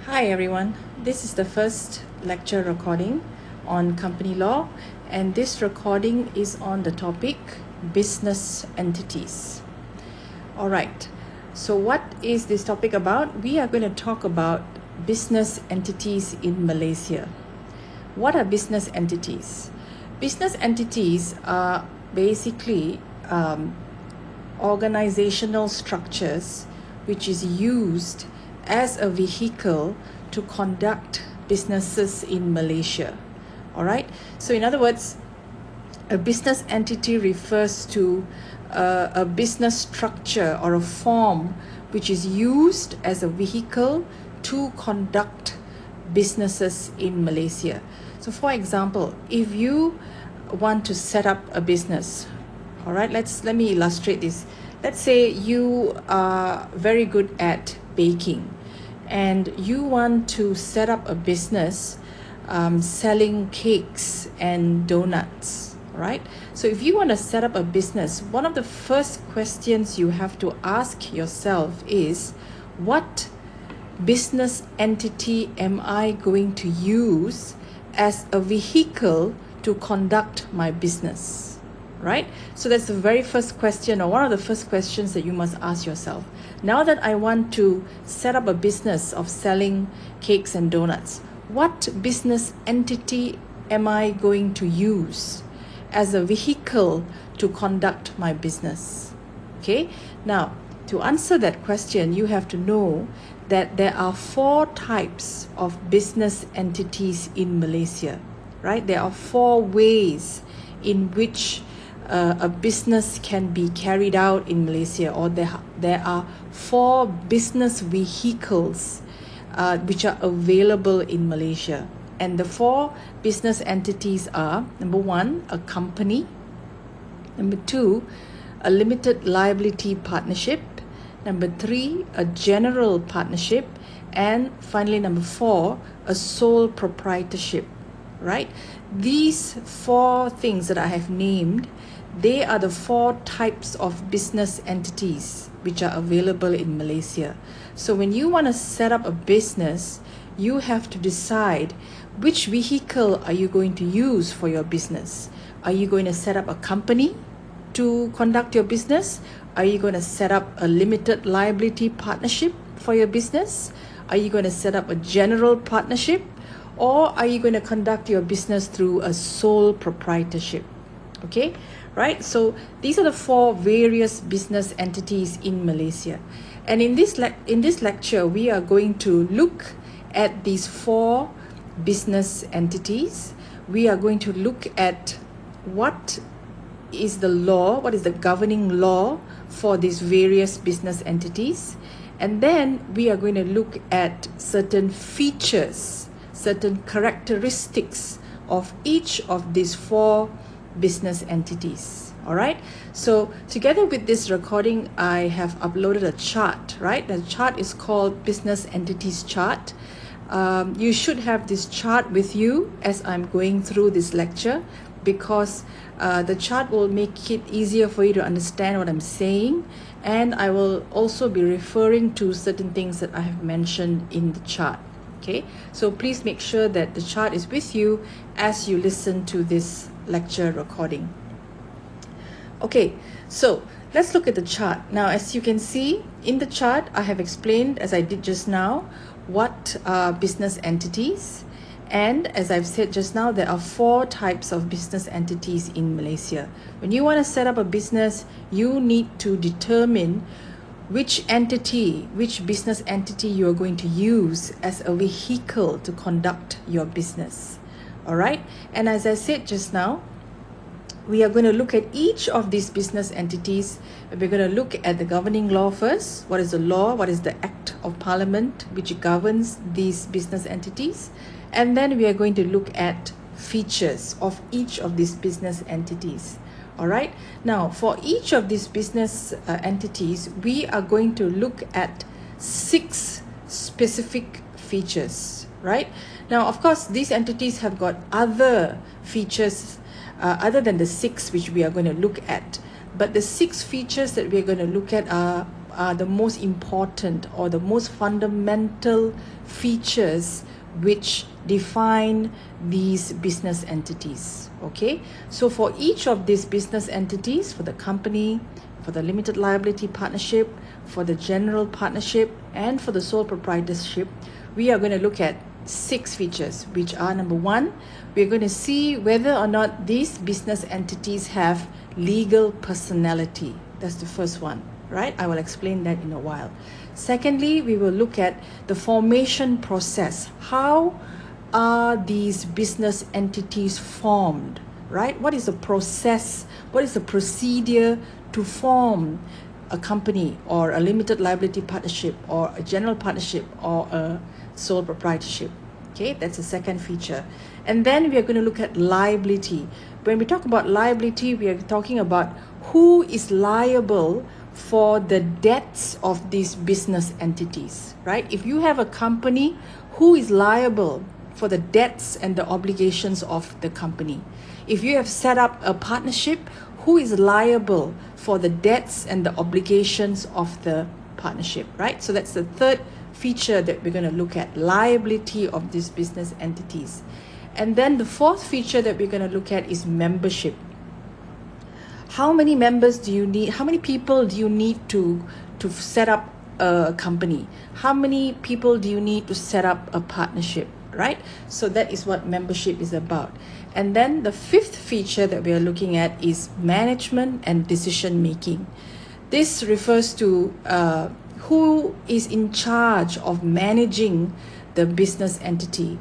Hi everyone, this is the first lecture recording on company law, and this recording is on the topic business entities. Alright, so what is this topic about? We are going to talk about business entities in Malaysia. What are business entities? Business entities are basically organizational structures which is used as a vehicle to conduct businesses in Malaysia. All right, so in other words, a business entity refers to a business structure or a form which is used as a vehicle to conduct businesses in Malaysia. So for example, if you want to set up a business, all right, let me illustrate this. Let's say you are very good at baking and you want to set up a business selling cakes and donuts, right? So if you want to set up a business, one of the first questions you have to ask yourself is, what business entity am I going to use as a vehicle to conduct my business, right? So that's the very first question, or one of the first questions that you must ask yourself. Now that I want to set up a business of selling cakes and donuts, what business entity am I going to use as a vehicle to conduct my business? Okay, now to answer that question, you have to know that there are 4 types of business entities in Malaysia, right? There are 4 ways in which a business can be carried out in Malaysia, or there are 4 business vehicles which are available in Malaysia. And the 4 business entities are: number 1, a company; number 2, a limited liability partnership; number 3, a general partnership; and finally number 4, a sole proprietorship, right? These 4 things that I have named, they are the 4 types of business entities which are available in Malaysia. So when you want to set up a business, you have to decide which vehicle are you going to use for your business. Are you going to set up a company to conduct your business? Are you going to set up a limited liability partnership for your business? Are you going to set up a general partnership? Or are you going to conduct your business through a sole proprietorship? Okay, right? So these are the 4 various business entities in Malaysia. And in this lecture, we are going to look at these 4 business entities. We are going to look at what is the law, what is the governing law for these various business entities. And then we are going to look at certain features, certain characteristics of each of these 4 business entities. All right, so together with this recording, I have uploaded a chart, right? The chart is called Business Entities Chart. You should have this chart with you as I'm going through this lecture, because the chart will make it easier for you to understand what I'm saying, and I will also be referring to certain things that I have mentioned in the chart. Okay, so please make sure that the chart is with you as you listen to this lecture recording. Okay, so let's look at the chart. Now, as you can see in the chart, I have explained, as I did just now, what are business entities. And as I've said just now, there are 4 types of business entities in Malaysia. When you want to set up a business, you need to determine which business entity you are going to use as a vehicle to conduct your business. All right, and as I said just now, we are going to look at each of these business entities. We're going to look at the governing law first. What is the law? What is the Act of Parliament which governs these business entities? And then we are going to look at features of each of these business entities. All right. Now, for each of these business entities, we are going to look at 6 specific features, right? Now, of course, these entities have got other features other than the 6 which we are going to look at. But the 6 features that we are going to look at are are the most important or the most fundamental features which define these business entities. Okay, so for each of these business entities, for the company, for the limited liability partnership, for the general partnership, and for the sole proprietorship, we are going to look at 6 features, which are: number 1, we're going to see whether or not these business entities have legal personality. That's the first one, right? I will explain that in a while. Secondly, we will look at the formation process. How are these business entities formed, right? What is the process? What is the procedure to form a company or a limited liability partnership or a general partnership or a sole proprietorship? Okay, that's the second feature. And then we are going to look at liability. When we talk about liability, we are talking about who is liable for the debts of these business entities, right? If you have a company, who is liable for the debts and the obligations of the company? If you have set up a partnership, who is liable for the debts and the obligations of the partnership, right? So that's the third feature that we're going to look at, liability of these business entities. And then the fourth feature that we're going to look at is membership. How many members do you need? How many people do you need to set up a company? How many people do you need to set up a partnership, right? So that is what membership is about. And then the fifth feature that we are looking at is management and decision making. This refers to who is in charge of managing the business entity,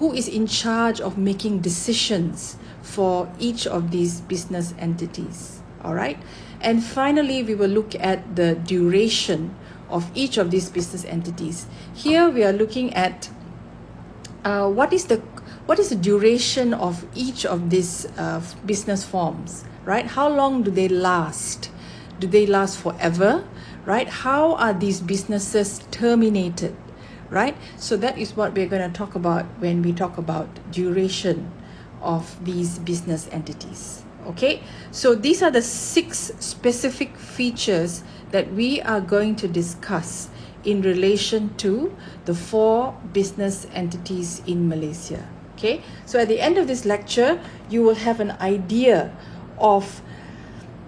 who is in charge of making decisions for each of these business entities. All right. And finally, we will look at the duration of each of these business entities. Here we are looking at what is the duration of each of these business forms, right? How long do they last? Do they last forever, right? How are these businesses terminated, right? So that is what we're going to talk about when we talk about duration of these business entities. Okay, so these are the 6 specific features that we are going to discuss in relation to the 4 business entities in Malaysia. Okay, so at the end of this lecture, you will have an idea of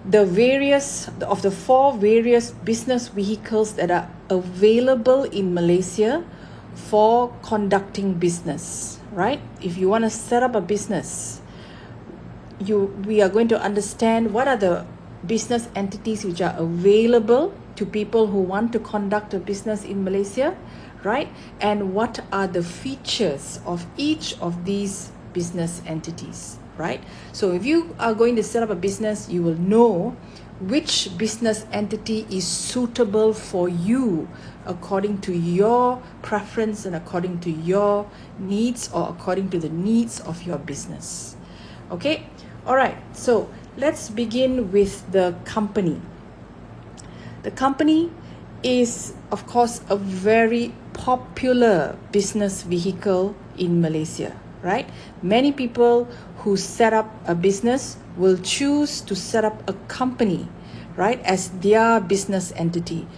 the 4 various business vehicles that are available in Malaysia for conducting business, right? If you want to set up a business, we are going to understand what are the business entities which are available to people who want to conduct a business in Malaysia, right? And what are the features of each of these business entities, right? So if you are going to set up a business, you will know which business entity is suitable for you according to your preference and according to your needs or according to the needs of your business. Okay, all right, so let's begin with the company. The company is, of course, a very popular business vehicle in Malaysia, right? Many people who set up a business will choose to set up a company, right, as their business entity.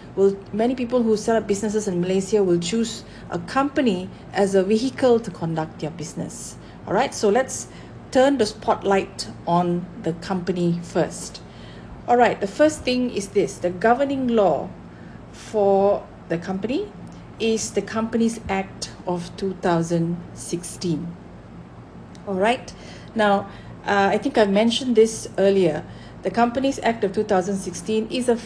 Many people who set up businesses in Malaysia will choose a company as a vehicle to conduct their business. All right, so let's turn the spotlight on the company first. All right, the first thing is this: the governing law for the company is the Companies Act of 2016. All right, now I think I mentioned this earlier. The Companies Act of 2016 is a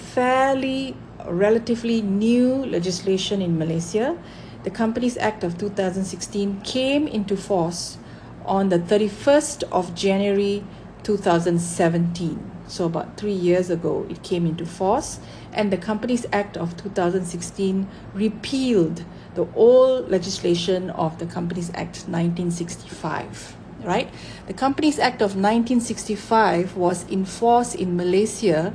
relatively new legislation in Malaysia. The Companies Act of 2016 came into force on the 31st of January 2017. So about 3 years ago, it came into force, and the Companies Act of 2016 repealed the old legislation of the Companies Act 1965. Right? The Companies Act of 1965 was in force in Malaysia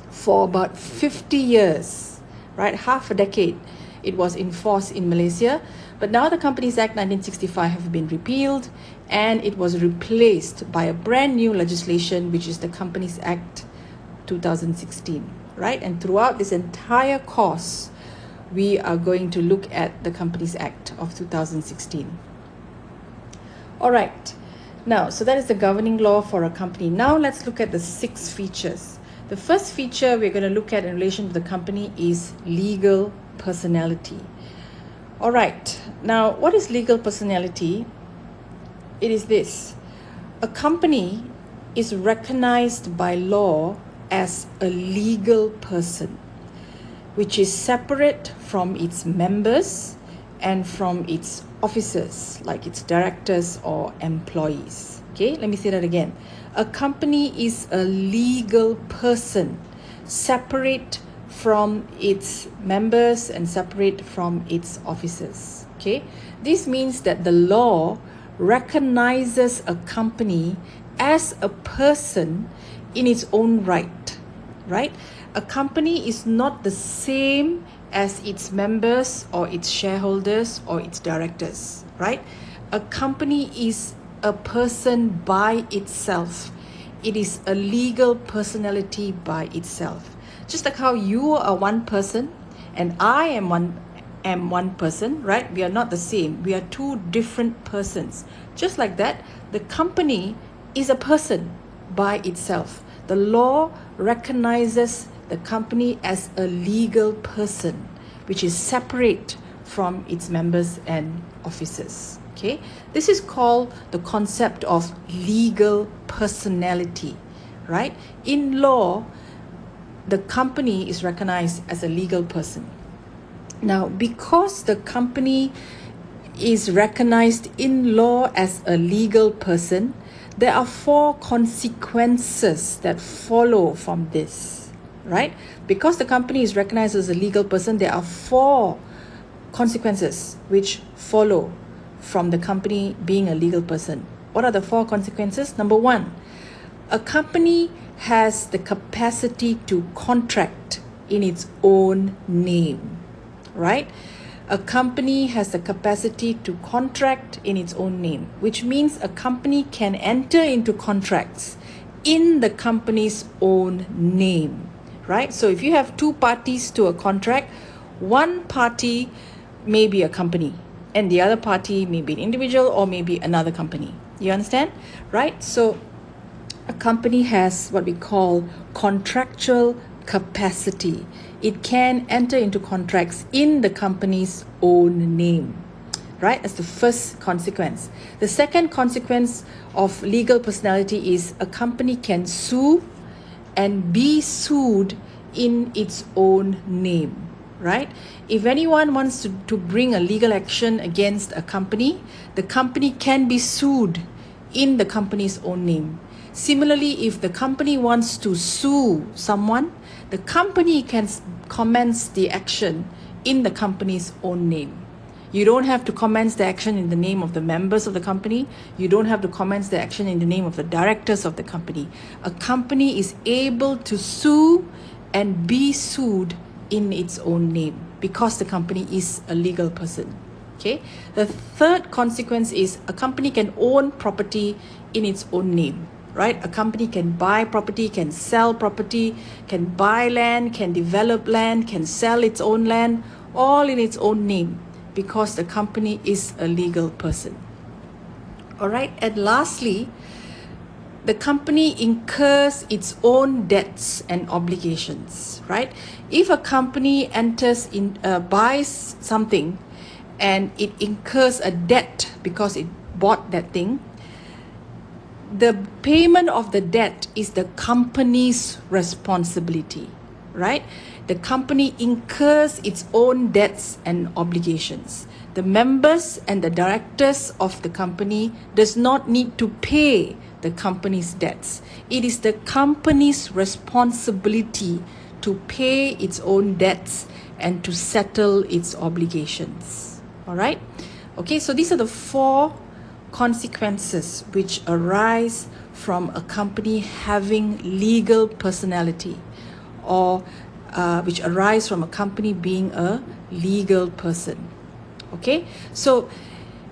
for about 50 years, right? Half a decade it was in force in Malaysia. But now the Companies Act 1965 have been repealed, and it was replaced by a brand new legislation, which is the Companies Act 2016. right? And throughout this entire course, we are going to look at the Companies Act of 2016. All right. Now, so that is the governing law for a company. Now let's look at the 6 features. The first feature we're going to look at in relation to the company is legal personality. All right. Now, what is legal personality? It is this. A company is recognized by law as a legal person, which is separate from its members and from its officers, like its directors or employees. Okay, let me say that again. A company is a legal person, separate from its members and separate from its officers. Okay, this means that the law recognizes a company as a person in its own right, right? A company is not the same as its members or its shareholders or its directors, right? A company is a person by itself. It is a legal personality by itself. Just like how you are one person and I am one person, right? We are not the same. We are two different persons. Just like that, the company is a person by itself. The law recognizes the company as a legal person, which is separate from its members and officers. Okay, this is called the concept of legal personality, right? In law, the company is recognized as a legal person. Now, because the company is recognized in law as a legal person, there are 4 consequences that follow from this, right? Because the company is recognized as a legal person, there are 4 consequences which follow from the company being a legal person. What are the 4 consequences? Number 1, a company has the capacity to contract in its own name, right? A company has the capacity to contract in its own name, which means a company can enter into contracts in the company's own name, right? So if you have 2 parties to a contract, one party may be a company and the other party may be an individual or maybe another company. You understand, right? So a company has what we call contractual capacity. It can enter into contracts in the company's own name, right? That's the first consequence. The second consequence of legal personality is a company can sue and be sued in its own name, right? If anyone wants to bring a legal action against a company, the company can be sued in the company's own name. Similarly, if the company wants to sue someone, the company can commence the action in the company's own name. You don't have to commence the action in the name of the members of the company. You don't have to commence the action in the name of the directors of the company. A company is able to sue and be sued in its own name because the company is a legal person. Okay. The third consequence is a company can own property in its own name. Right? A company can buy property, can sell property, can buy land, can develop land, can sell its own land, all in its own name because the company is a legal person. All right. And lastly, the company incurs its own debts and obligations, right? If a company buys something and it incurs a debt because it bought that thing, the payment of the debt is the company's responsibility, right? The company incurs its own debts and obligations. The members and the directors of the company does not need to pay the company's debts. It is the company's responsibility to pay its own debts and to settle its obligations. All right? Okay, so these are the 4 consequences which arise from a company having legal personality, or which arise from a company being a legal person. Okay, so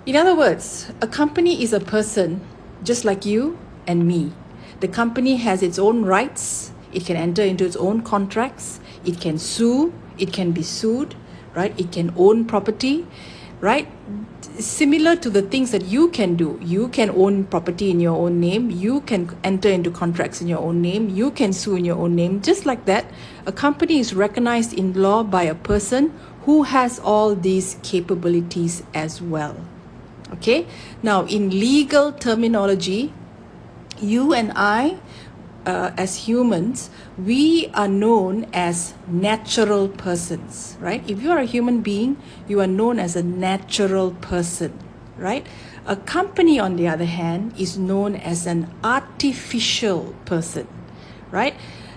in other words, a company is a person just like you and me. The company has its own rights, it can enter into its own contracts, it can sue, it can be sued, right? It can own property, right? Similar to the things that you can do. You can own property in your own name, you can enter into contracts in your own name, you can sue in your own name. Just like that, a company is recognized in law by a person who has all these capabilities as well. Okay, now in legal terminology, you and I, as humans, we are known as natural persons, right? If you are a human being, you are known as a natural person, right? A company, on the other hand, is known as an artificial person, right?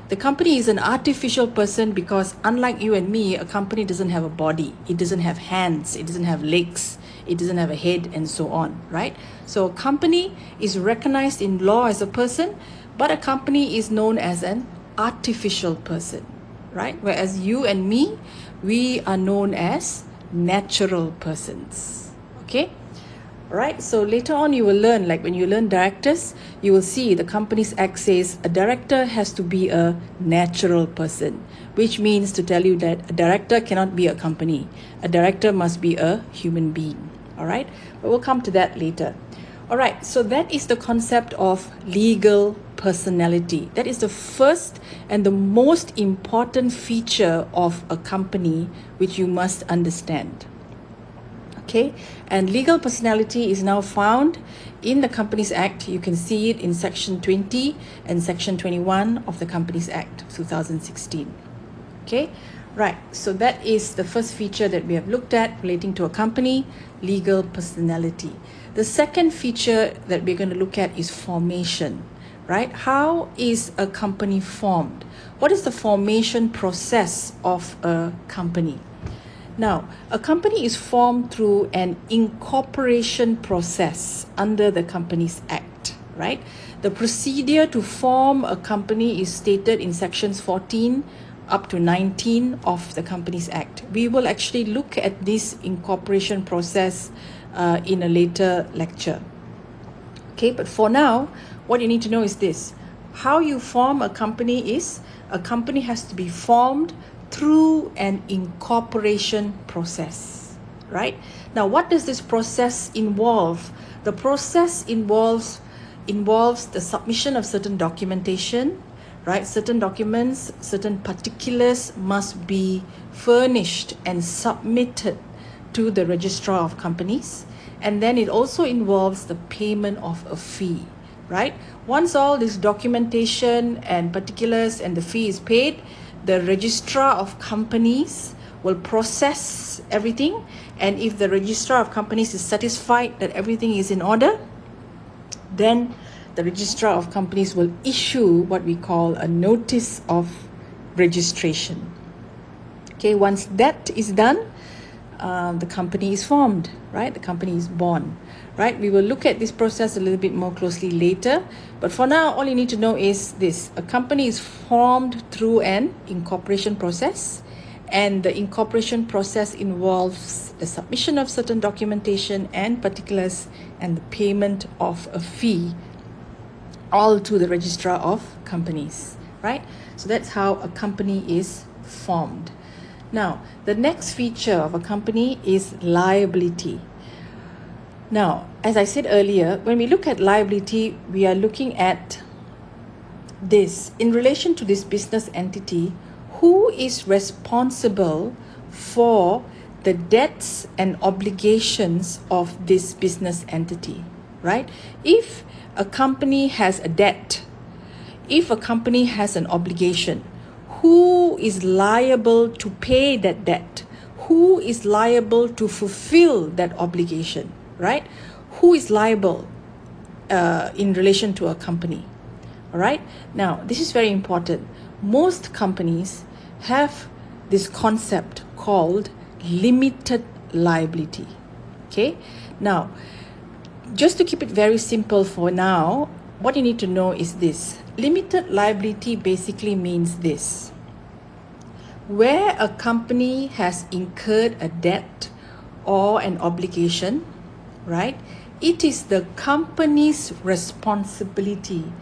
The company is an artificial person because, unlike you and me, a company doesn't have a body, it doesn't have hands, it doesn't have legs, it doesn't have a head, and so on, right? So a company is recognized in law as a person, but a company is known as an artificial person, right? Whereas you and me, we are known as natural persons. Okay? Right? So later on you will learn, like when you learn directors, you will see the Companies Act says a director has to be a natural person, which means to tell you that a director cannot be a company. A director must be a human being. All right? But we'll come to that later. All right, so that is the concept of legal personality. That is the first and the most important feature of a company which you must understand. Okay, and legal personality is now found in the Companies Act. You can see it in Section 20 and Section 21 of the Companies Act of 2016. Okay, right, so that is the first feature that we have looked at relating to a company, legal personality. The second feature that we're going to look at is formation, right? How is a company formed? What is the formation process of a company? Now, a company is formed through an incorporation process under the Companies Act, right? The procedure to form a company is stated in sections 14 up to 19 of the Companies Act. We will actually look at this incorporation process in a later lecture. Okay, but for now, what you need to know is this. How you form a company is, a company has to be formed through an incorporation process, right? Now, what does this process involve? The process involves the submission of certain documentation, right? Certain documents, certain particulars must be furnished and submitted to the Registrar of Companies. And then it also involves the payment of a fee, right? Once all this documentation and particulars and the fee is paid, the Registrar of Companies will process everything. And if the Registrar of Companies is satisfied that everything is in order, then the Registrar of Companies will issue what we call a notice of registration. Okay, once that is done, the company is formed, right? The company is born, right? We will look at this process a little bit more closely later. But for now, all you need to know is this. A company is formed through an incorporation process. And the incorporation process involves the submission of certain documentation and particulars and the payment of a fee, all to the Registrar of Companies, right? So that's how a company is formed. Now, the next feature of a company is liability. Now, as I said earlier, when we look at liability, we are looking at this. In relation to this business entity, who is responsible for the debts and obligations of this business entity, right? If a company has a debt, if a company has an obligation, who is liable to pay that debt? Who is liable to fulfill that obligation, right? Who is liable in relation to a company? All right. Now, this is very important. Most companies have this concept called limited liability. Okay. Now, just to keep it very simple for now, what you need to know is this. Limited liability basically means this. Where a company has incurred a debt or an obligation, right? It is the company's responsibility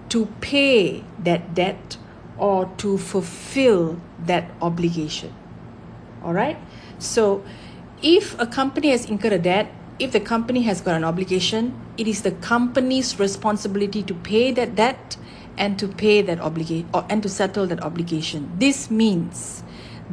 to pay that debt or to fulfill that obligation. All right. So if a company has incurred a debt, if the company has got an obligation, it is the company's responsibility to pay that debt and to pay that obligation, and to settle that obligation. This means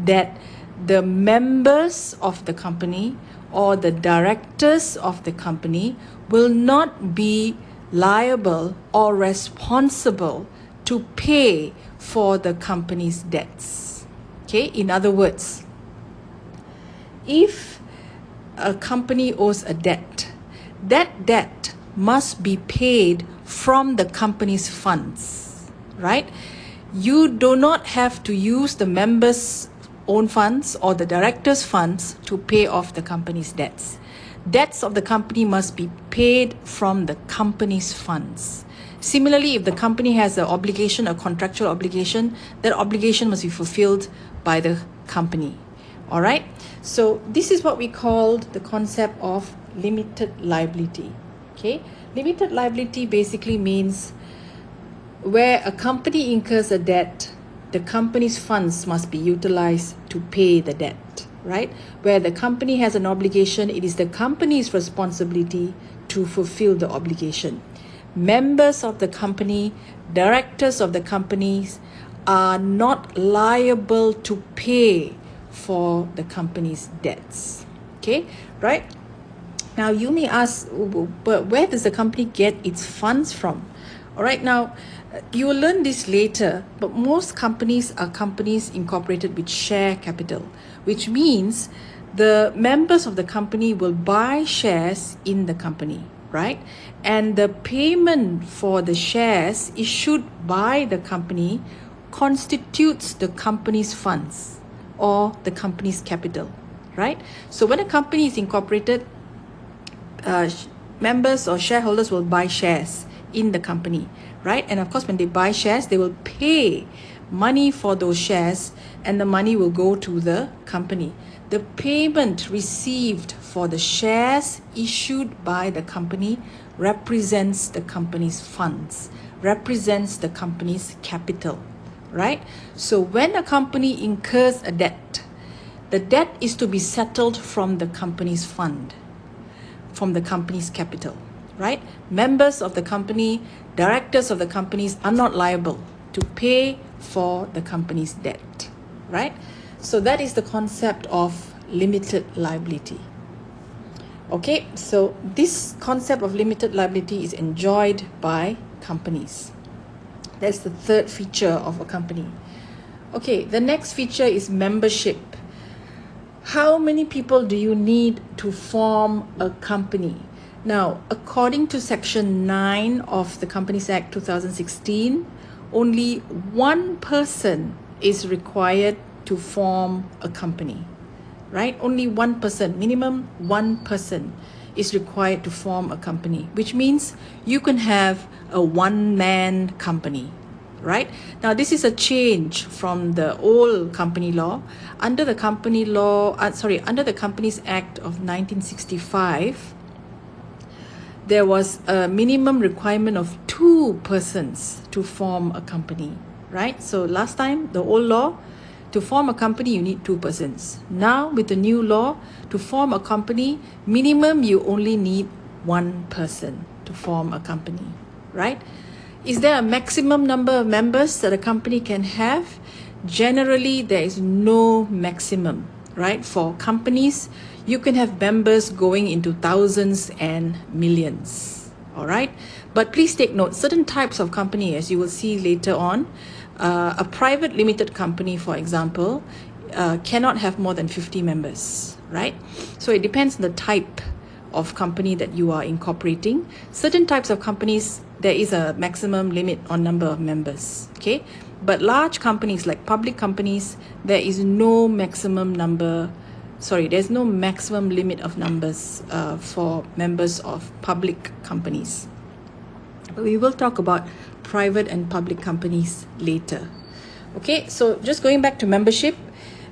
that the members of the company or the directors of the company will not be liable or responsible to pay for the company's debts. Okay, in other words, if a company owes a debt, that debt must be paid from the company's funds, right? You do not have to use the members' own funds or the directors' funds to pay off the company's debts. Debts of the company must be paid from the company's funds. Similarly, if the company has an obligation, a contractual obligation, that obligation must be fulfilled by the company. All right. So this is what we called the concept of limited liability. Okay. Limited liability basically means where a company incurs a debt, the company's funds must be utilized to pay the debt, right? Where the company has an obligation, it is the company's responsibility to fulfill the obligation. Members of the company, directors of the companies are not liable to pay for the company's debts. Okay, right? Now you may ask, but where does the company get its funds from? All right, now you will learn this later, but most companies are companies incorporated with share capital, which means the members of the company will buy shares in the company, right? And the payment for the shares issued by the company constitutes the company's funds or the company's capital, right? So when a company is incorporated, members or shareholders will buy shares in the company, right? And of course, when they buy shares, they will pay money for those shares, and the money will go to the company. The payment received for the shares issued by the company represents the company's funds, represents the company's capital, right? So when a company incurs a debt, the debt is to be settled from the company's fund, from the company's capital, right? Members of the company, directors of the companies are not liable to pay for the company's debt, right? So that is the concept of limited liability. Okay, so this concept of limited liability is enjoyed by companies. That's the third feature of a company. Okay, the next feature is membership. How many people do you need to form a company? Now, according to Section 9 of the Companies Act 2016, only one person is required to form a company, right? Only one person, minimum one person is required to form a company, which means you can have a one-man company, right? Now, this is a change from the old company law. Under the company law, under the Companies Act of 1965, there was a minimum requirement of 2 persons to form a company, right? So last time, the old law, to form a company, you need 2 persons. Now, with the new law, to form a company, minimum you only need 1 person to form a company, right? Is there a maximum number of members that a company can have? Generally, there is no maximum, right? For companies, you can have members going into thousands and millions, all right? But please take note, certain types of company, as you will see later on, a private limited company, for example, cannot have more than 50 members, right? So it depends on the type of company that you are incorporating. Certain types of companies, there is a maximum limit on number of members, okay? But large companies like public companies, there is no maximum number, there's no maximum limit of numbers for members of public companies. But we will talk about private and public companies later. Okay, so just going back to membership,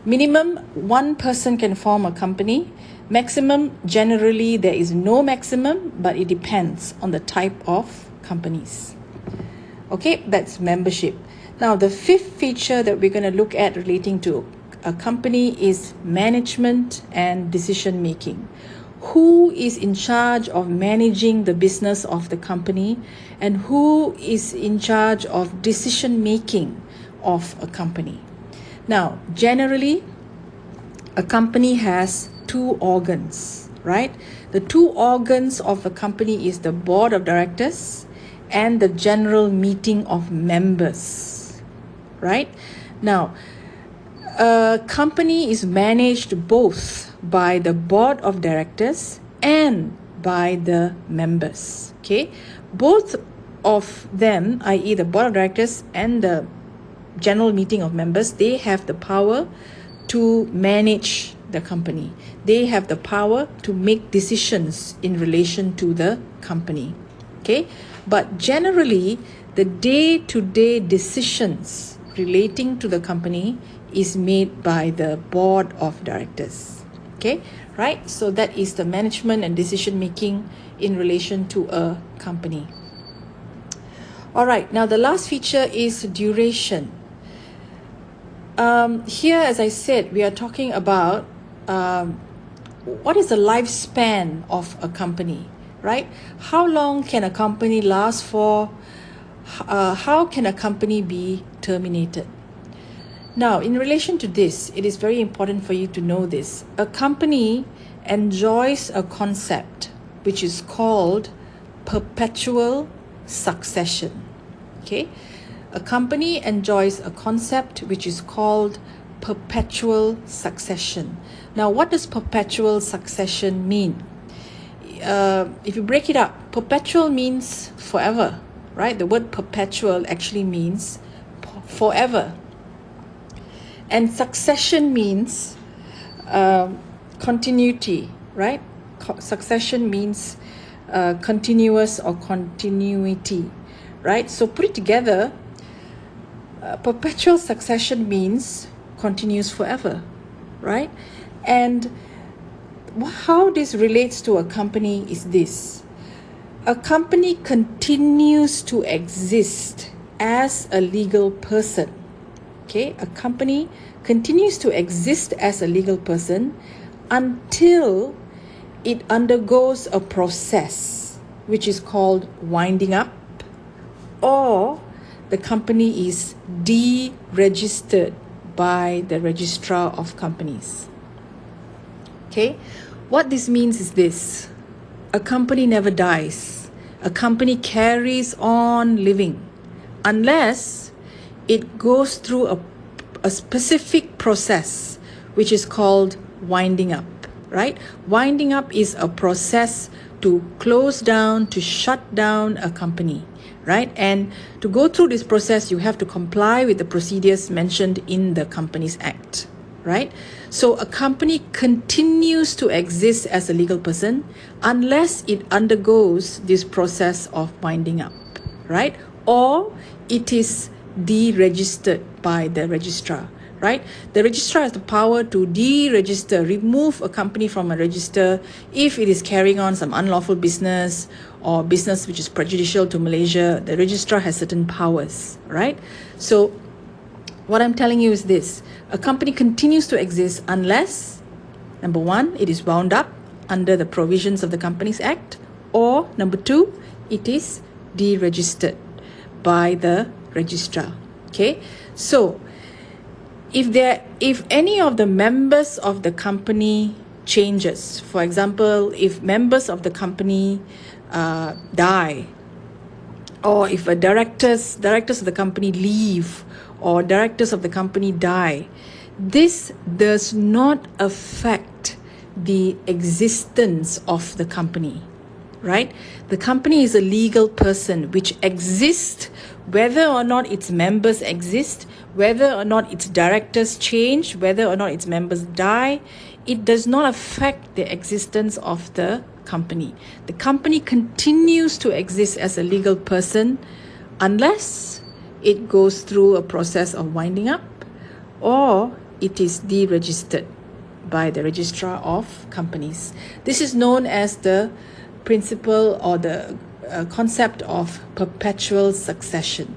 minimum 1 person can form a company. Maximum, generally there is no maximum, but it depends on the type of companies. Okay, that's membership. Now, the fifth feature that we're going to look at relating to a company is management and decision making. Who is in charge of managing the business of the company, and who is in charge of decision making of a company? Now, generally, a company has two organs, right? The two organs of a company is the board of directors and the general meeting of members, right? Now, a company is managed both by the board of directors and by the members, okay? Both of them, i.e. the board of directors and the general meeting of members, they have the power to manage the company. They have the power to make decisions in relation to the company, okay? But generally, the day-to-day decisions relating to the company is made by the board of directors, okay? Right? So that is the management and decision making in relation to a company. All right, now the last feature is duration. Here, as I said, we are talking about what is the lifespan of a company, right? How long can a company last for? How can a company be terminated? Now, in relation to this, it is very important for you to know this. A company enjoys a concept which is called perpetual succession, okay? A company enjoys a concept which is called perpetual succession. Now, what does perpetual succession mean? If you break it up, perpetual means forever, right? The word perpetual actually means forever. And succession means continuity, right? Succession means continuous or continuity, right? So put it together, perpetual succession means continues forever, right? And how this relates to a company is this. A company continues to exist as a legal person. Okay, a company continues to exist as a legal person until it undergoes a process which is called winding up, or the company is deregistered by the registrar of companies. Okay, what this means is this: a company never dies. A company carries on living unless it goes through a specific process which is called winding up, right? Winding up is a process to close down, to shut down a company, right? And to go through this process, you have to comply with the procedures mentioned in the Companies Act, right? So a company continues to exist as a legal person unless it undergoes this process of winding up, right? Or it is deregistered by the registrar, right? The registrar has the power to deregister, remove a company from a register if it is carrying on some unlawful business or business which is prejudicial to Malaysia. The registrar has certain powers, right? So what I'm telling you is this: a company continues to exist unless, number one, it is wound up under the provisions of the Companies Act, or number two, it is deregistered by the registrar. Okay, so if any of the members of the company changes, for example, if members of the company die, or if directors of the company leave, or directors of the company die, this does not affect the existence of the company, right? The company is a legal person which exists whether or not its members exist, whether or not its directors change, whether or not its members die. It does not affect the existence of the company. The company continues to exist as a legal person unless it goes through a process of winding up, or it is deregistered by the registrar of companies. This is known as the principle or the concept of perpetual succession.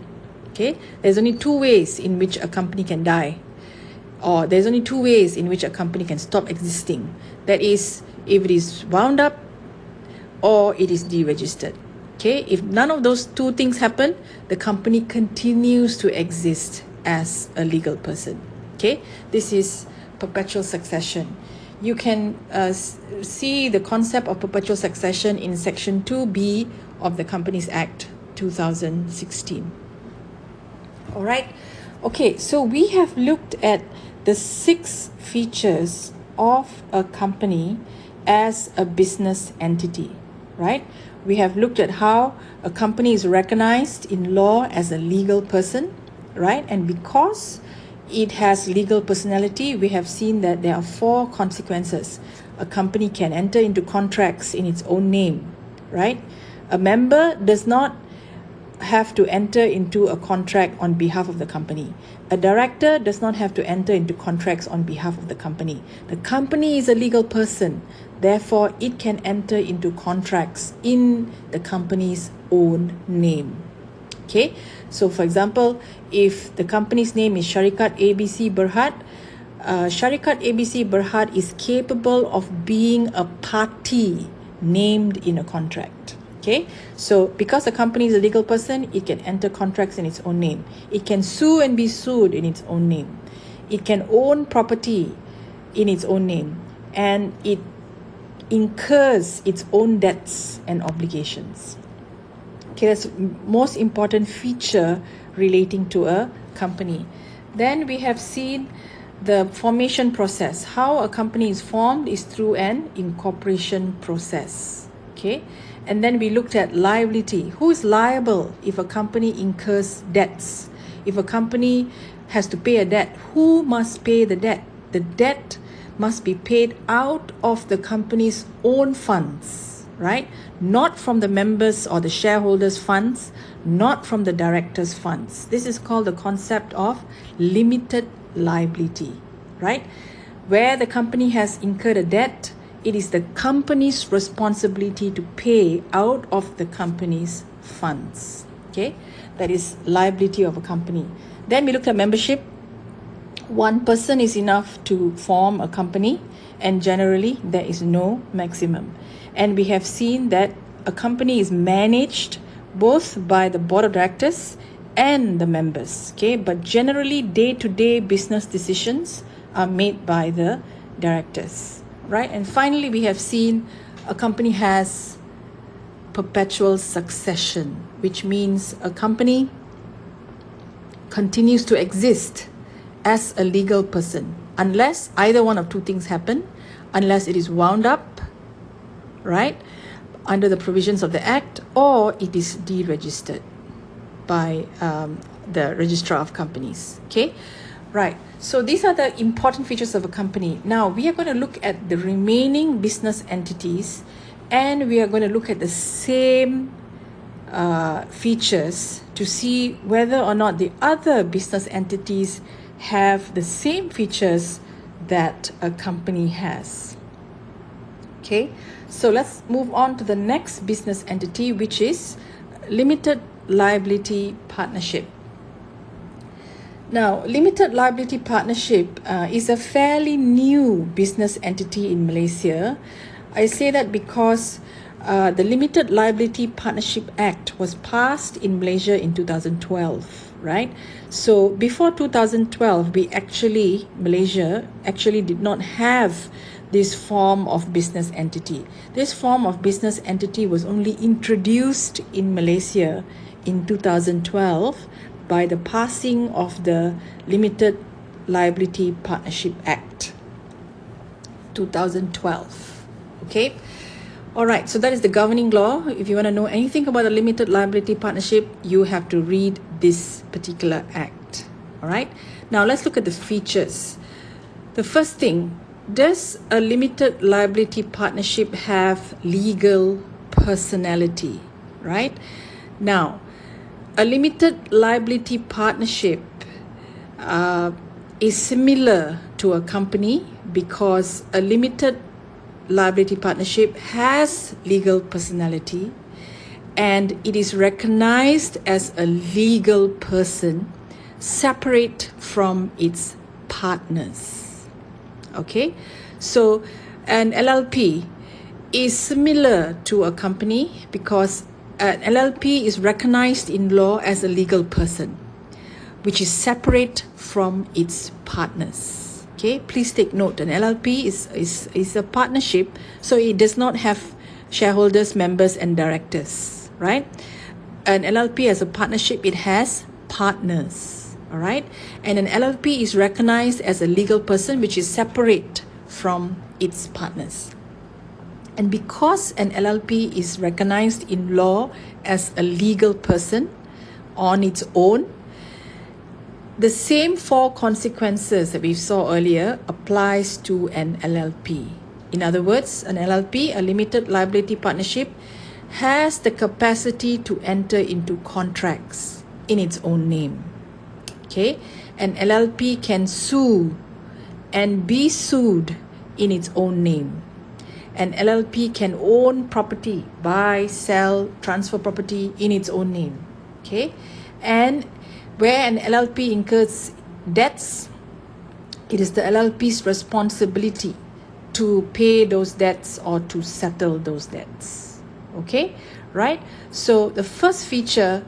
Okay, there's only two ways in which a company can die, or there's only two ways in which a company can stop existing. That is, if it is wound up or it is deregistered. Okay, if none of those two things happen, the company continues to exist as a legal person. Okay, this is perpetual succession. You can see the concept of perpetual succession in Section 2B of the Companies Act 2016. All right. Okay, so we have looked at the 6 features of a company as a business entity, right? We have looked at how a company is recognized in law as a legal person, right? And because it has legal personality, we have seen that there are 4 consequences. A company can enter into contracts in its own name, right? A member does not have to enter into a contract on behalf of the company. A director does not have to enter into contracts on behalf of the company. The company is a legal person, therefore it can enter into contracts in the company's own name. Okay, so for example, if the company's name is Syarikat ABC Berhad, Syarikat ABC Berhad is capable of being a party named in a contract. Okay, so because a company is a legal person, it can enter contracts in its own name. It can sue and be sued in its own name. It can own property in its own name, and it incurs its own debts and obligations. Okay, that's the most important feature relating to a company. Then we have seen the formation process. How a company is formed is through an incorporation process. Okay, and then we looked at liability. Who is liable if a company incurs debts? If a company has to pay a debt, who must pay the debt? The debt must be paid out of the company's own funds, right? Not from the members or the shareholders' funds, not from the directors' funds. This is called the concept of limited liability, right? Where the company has incurred a debt, it is the company's responsibility to pay out of the company's funds. Okay, that is liability of a company. Then we look at membership. One person is enough to form a company, and generally there is no maximum. And we have seen that a company is managed both by the board of directors and the members. Okay, but generally day-to-day business decisions are made by the directors, right? And finally, we have seen a company has perpetual succession, which means a company continues to exist as a legal person unless either one of two things happen: unless it is wound up, right, under the provisions of the Act, or it is deregistered by the Registrar of Companies. Okay, right. So these are the important features of a company. Now we are going to look at the remaining business entities, and we are going to look at the same features to see whether or not the other business entities have the same features that a company has. Okay, so let's move on to the next business entity, which is limited liability partnership. Now, limited liability partnership is a fairly new business entity in Malaysia. I say that because the Limited Liability Partnership Act was passed in Malaysia in 2012, right? So before 2012, Malaysia actually did not have this form of business entity. This form of business entity was only introduced in Malaysia in 2012 by the passing of the Limited Liability Partnership Act 2012. Okay, all right, so that is the governing law. If you want to know anything about the Limited Liability Partnership, you have to read this particular act. All right, now let's look at the features. The first thing, does a limited liability partnership have legal personality? Right, now a limited liability partnership is similar to a company because a limited liability partnership has legal personality and it is recognized as a legal person separate from its partners. Okay, so an LLP is similar to a company because an LLP is recognized in law as a legal person which is separate from its partners. Okay, please take note, an LLP is a partnership, so it does not have shareholders, members and directors, right? An LLP as a partnership, it has partners, all right? And an LLP is recognized as a legal person which is separate from its partners. And because an LLP is recognized in law as a legal person on its own, the same 4 consequences that we saw earlier applies to an LLP. In other words, an LLP, a limited liability partnership, has the capacity to enter into contracts in its own name. Okay, an LLP can sue and be sued in its own name. An LLP can own property, buy, sell, transfer property in its own name. Okay, and where an LLP incurs debts, it is the LLP's responsibility to pay those debts or to settle those debts. Okay, right? So the first feature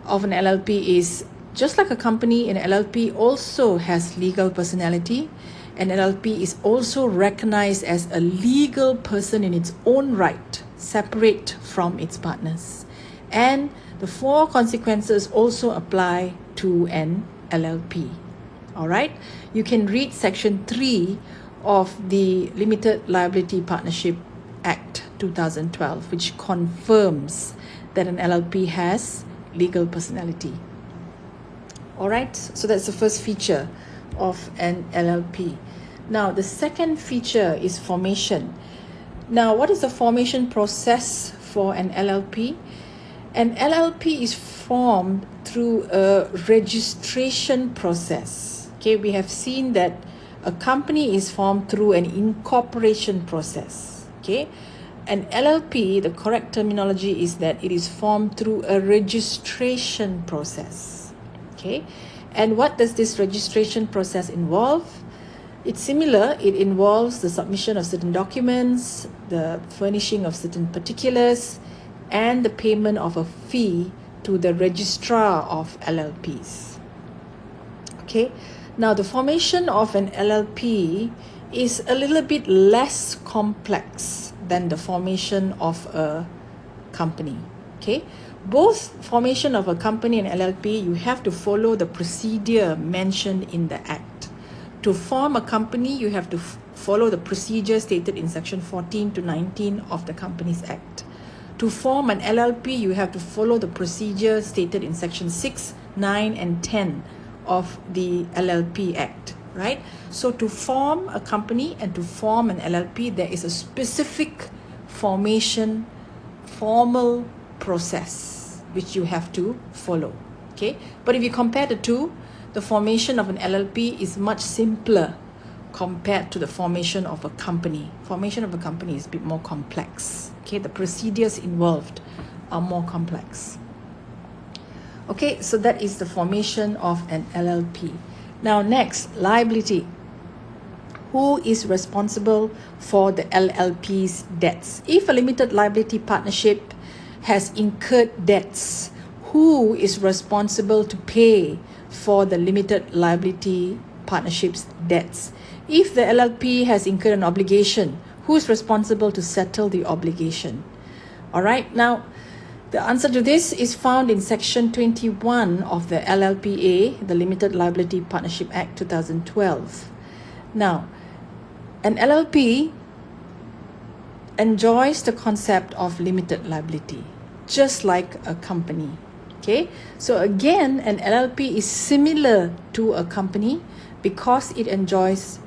of an LLP is, just like a company, an LLP also has legal personality. An LLP is also recognized as a legal person in its own right, separate from its partners. And the 4 consequences also apply to an LLP. All right, you can read section 3 of the Limited Liability Partnership Act 2012, which confirms that an LLP has legal personality. All right, so that's the first feature of an LLP. Now, the second feature is formation. Now, what is the formation process for an LLP? An LLP is formed through a registration process. Okay, we have seen that a company is formed through an incorporation process. Okay, an LLP, the correct terminology is that it is formed through a registration process. Okay, and what does this registration process involve? It's similar. It involves the submission of certain documents, the furnishing of certain particulars, and the payment of a fee to the registrar of LLPs. Okay, now the formation of an LLP is a little bit less complex than the formation of a company. Okay, both formation of a company and LLP, you have to follow the procedure mentioned in the Act. To form a company, you have to follow the procedure stated in section 14 to 19 of the Companies Act. To form an LLP, you have to follow the procedure stated in section 6, 9 and 10 of the LLP Act, right? So to form a company and to form an LLP, there is a specific formation, formal process which you have to follow. Okay, but if you compare the two, the formation of an LLP is much simpler compared to the formation of a company. Formation of a company is a bit more complex. Okay, the procedures involved are more complex. Okay, so that is the formation of an LLP. Now next, liability. Who is responsible for the LLP's debts? If a limited liability partnership has incurred debts, who is responsible to pay for the limited liability partnership's debts? If the LLP has incurred an obligation, who is responsible to settle the obligation? All right, now the answer to this is found in section 21 of the LLPA, the Limited Liability Partnership Act 2012. Now, an LLP enjoys the concept of limited liability, just like a company. Okay, so again, an LLP is similar to a company because it enjoys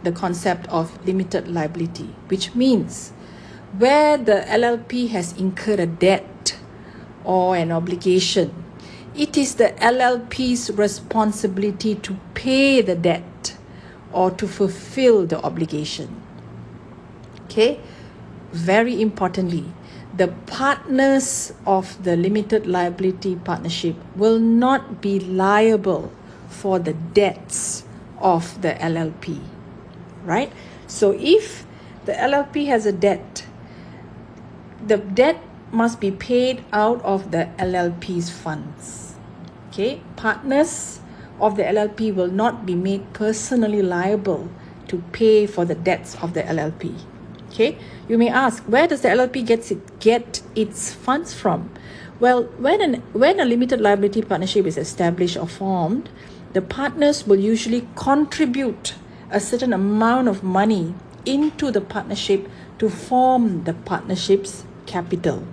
the concept of limited liability, which means where the LLP has incurred a debt or an obligation, it is the LLP's responsibility to pay the debt or to fulfill the obligation. Okay, very importantly, the partners of the limited liability partnership will not be liable for the debts of the LLP, right? So if the LLP has a debt, the debt must be paid out of the LLP's funds. Okay, partners of the LLP will not be made personally liable to pay for the debts of the LLP. Okay, you may ask, where does the LLP get its funds from? Well, when a limited liability partnership is established or formed, the partners will usually contribute a certain amount of money into the partnership to form the partnership's capital.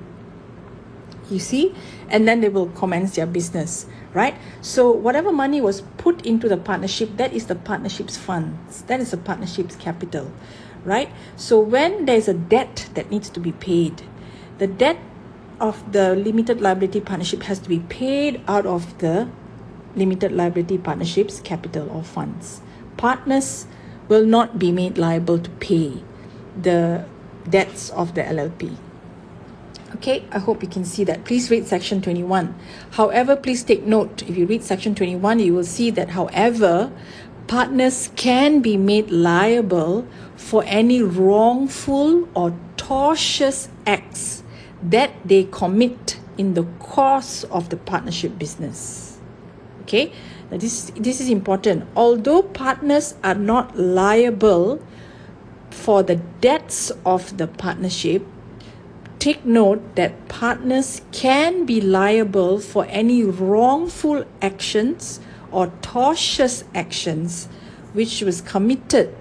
You see, and then they will commence their business, right? So whatever money was put into the partnership, that is the partnership's funds, that is the partnership's capital, right? So when there's a debt that needs to be paid, the debt of the limited liability partnership has to be paid out of the limited liability partnership's capital or funds. Partners will not be made liable to pay the debts of the LLP. Okay, I hope you can see that. Please read section 21. However, please take note, if you read section 21, you will see that, however, partners can be made liable for any wrongful or tortious acts that they commit in the course of the partnership business. Okay, now this is important. Although partners are not liable for the debts of the partnership, take note that partners can be liable for any wrongful actions or tortious actions which was committed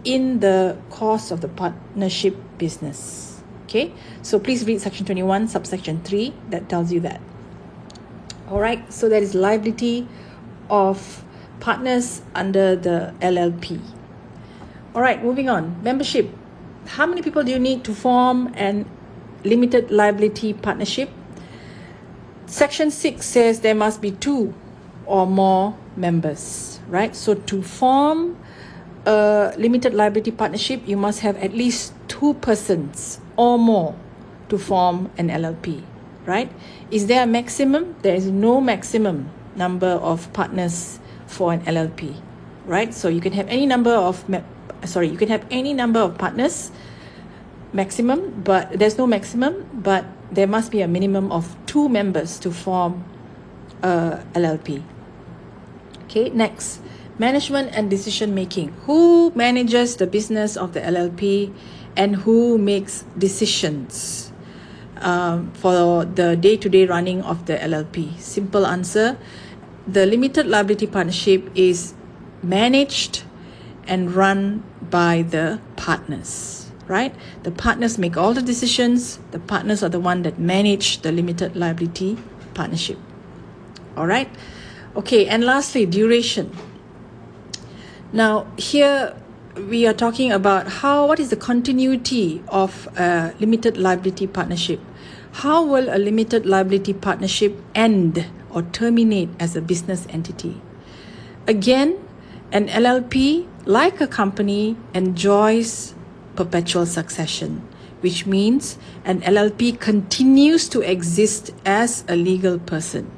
in the course of the partnership business. Okay, so please read section 21, subsection 3, that tells you that. All right, so that is liability of partners under the LLP. All right, moving on. Membership. How many people do you need to form an limited liability partnership? Section 6 says there must be 2 or more members, right? So to form a limited liability partnership, you must have at least 2 persons or more to form an LLP, right? Is there a maximum? There is no maximum number of partners for an LLP, right? So you can have any number of partners, maximum, but there's no maximum, but there must be a minimum of 2 members to form a LLP. Okay, next, management and decision making. Who manages the business of the LLP and who makes decisions for the day-to-day running of the LLP? Simple answer, the limited liability partnership is managed and run by the partners, right? The partners make all the decisions. The partners are the one that manage the limited liability partnership. All right. Okay, and lastly, duration. Now here we are talking about what is the continuity of a limited liability partnership. How will a limited liability partnership end or terminate as a business entity? Again, an LLP, like a company, enjoys perpetual succession, which means an LLP continues to exist as a legal person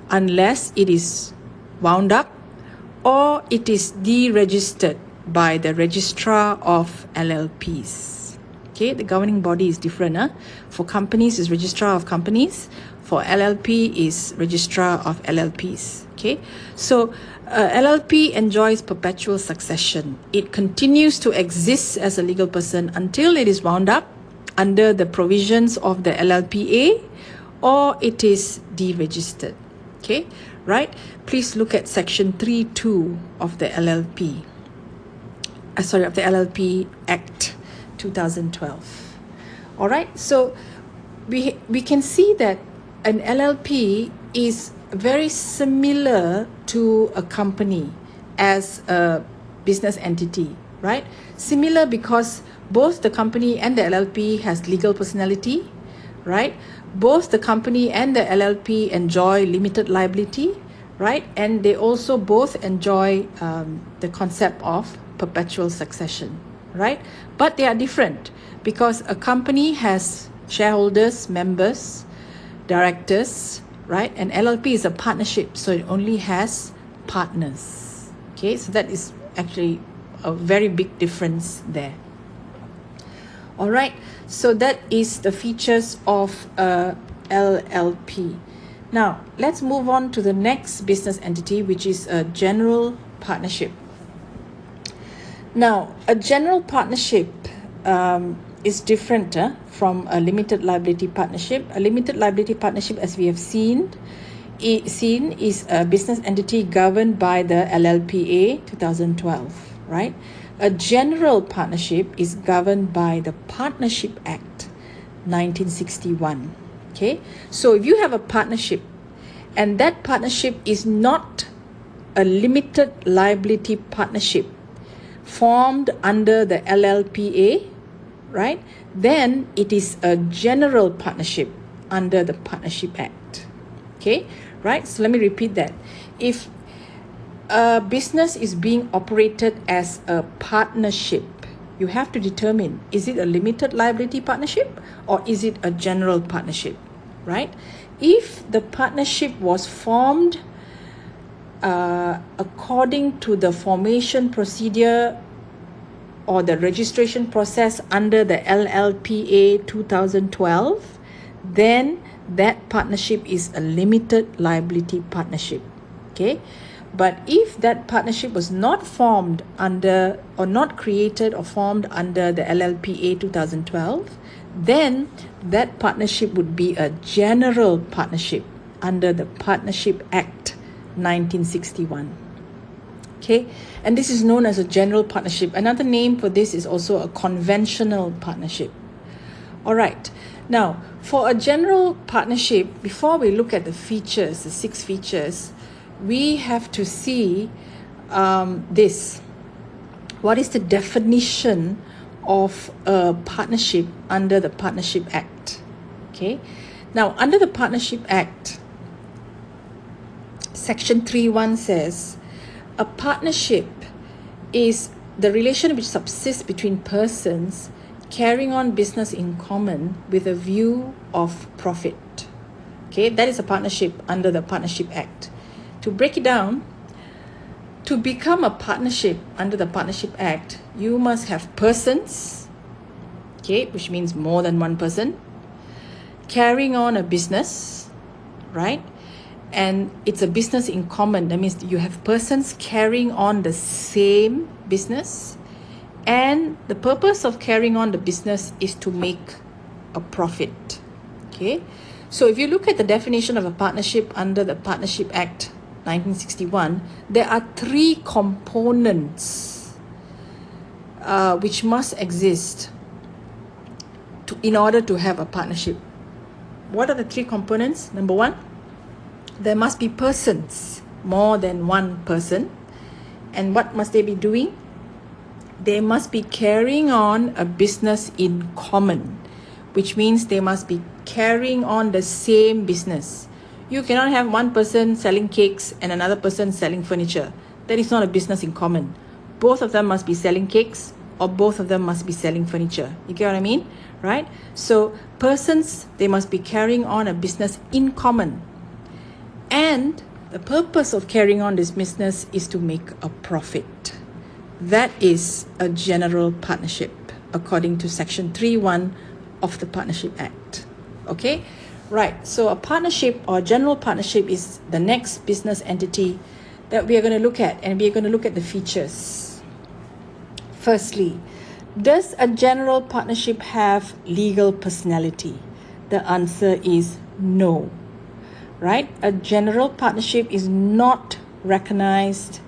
unless it is wound up or it is deregistered by the registrar of LLPs. Okay, the governing body is different. For companies is registrar of companies. For LLP is registrar of LLPs. Okay, so LLP enjoys perpetual succession. It continues to exist as a legal person until it is wound up under the provisions of the LLPA or it is deregistered. Okay, right? Please look at section 3.2 of the LLP. Of the LLP Act 2012. All right, so we can see that an LLP is very similar to a company as a business entity, right? Similar because both the company and the LLP has legal personality, right? Both the company and the LLP enjoy limited liability, right? And they also both enjoy the concept of perpetual succession, right? But they are different because a company has shareholders, members, directors, right? And LLP is a partnership, so it only has partners. Okay, so that is actually a very big difference there. All right, so that is the features of a LLP. Now, let's move on to the next business entity, which is a general partnership. Now, a general partnership is different from a limited liability partnership. A limited liability partnership, as we have seen, is a business entity governed by the LLPA 2012, right? A general partnership is governed by the Partnership Act 1961. Okay, so if you have a partnership and that partnership is not a limited liability partnership formed under the LLPA, right, then it is a general partnership under the Partnership Act. Okay, right, so let me repeat that. If a business is being operated as a partnership, you have to determine, is it a limited liability partnership or is it a general partnership, right? If the partnership was formed according to the formation procedure or the registration process under the LLPA 2012, then that partnership is a limited liability partnership. Okay, but if that partnership was not formed under or not created or formed under the LLPA 2012, then that partnership would be a general partnership under the Partnership Act 1961. Okay, and this is known as a general partnership. Another name for this is also a conventional partnership. All right, now for a general partnership, before we look at the features, the 6 features, we have to see this. What is the definition of a partnership under the Partnership Act? Okay, now under the Partnership Act, Section 3.1 says, a partnership is the relation which subsists between persons carrying on business in common with a view of profit. Okay, that is a partnership under the Partnership Act. To break it down, to become a partnership under the Partnership Act, you must have persons, okay, which means more than one person, carrying on a business, right? And it's a business in common. That means you have persons carrying on the same business, and the purpose of carrying on the business is to make a profit. Okay, so if you look at the definition of a partnership under the Partnership Act 1961, there are 3 components which must exist in order to have a partnership. What are the 3 components? Number 1, there must be persons, more than one person. And what must they be doing? They must be carrying on a business in common, which means they must be carrying on the same business. You cannot have one person selling cakes and another person selling furniture. That is not a business in common. Both of them must be selling cakes or both of them must be selling furniture. You get what I mean? Right? So persons, they must be carrying on a business in common. And the purpose of carrying on this business is to make a profit. That is a general partnership according to Section 3.1 of the Partnership Act. Okay? Right, so a partnership or general partnership is the next business entity that we are going to look at, and we are going to look at the features. Firstly, does a general partnership have legal personality? The answer is no. Right? A general partnership is not recognized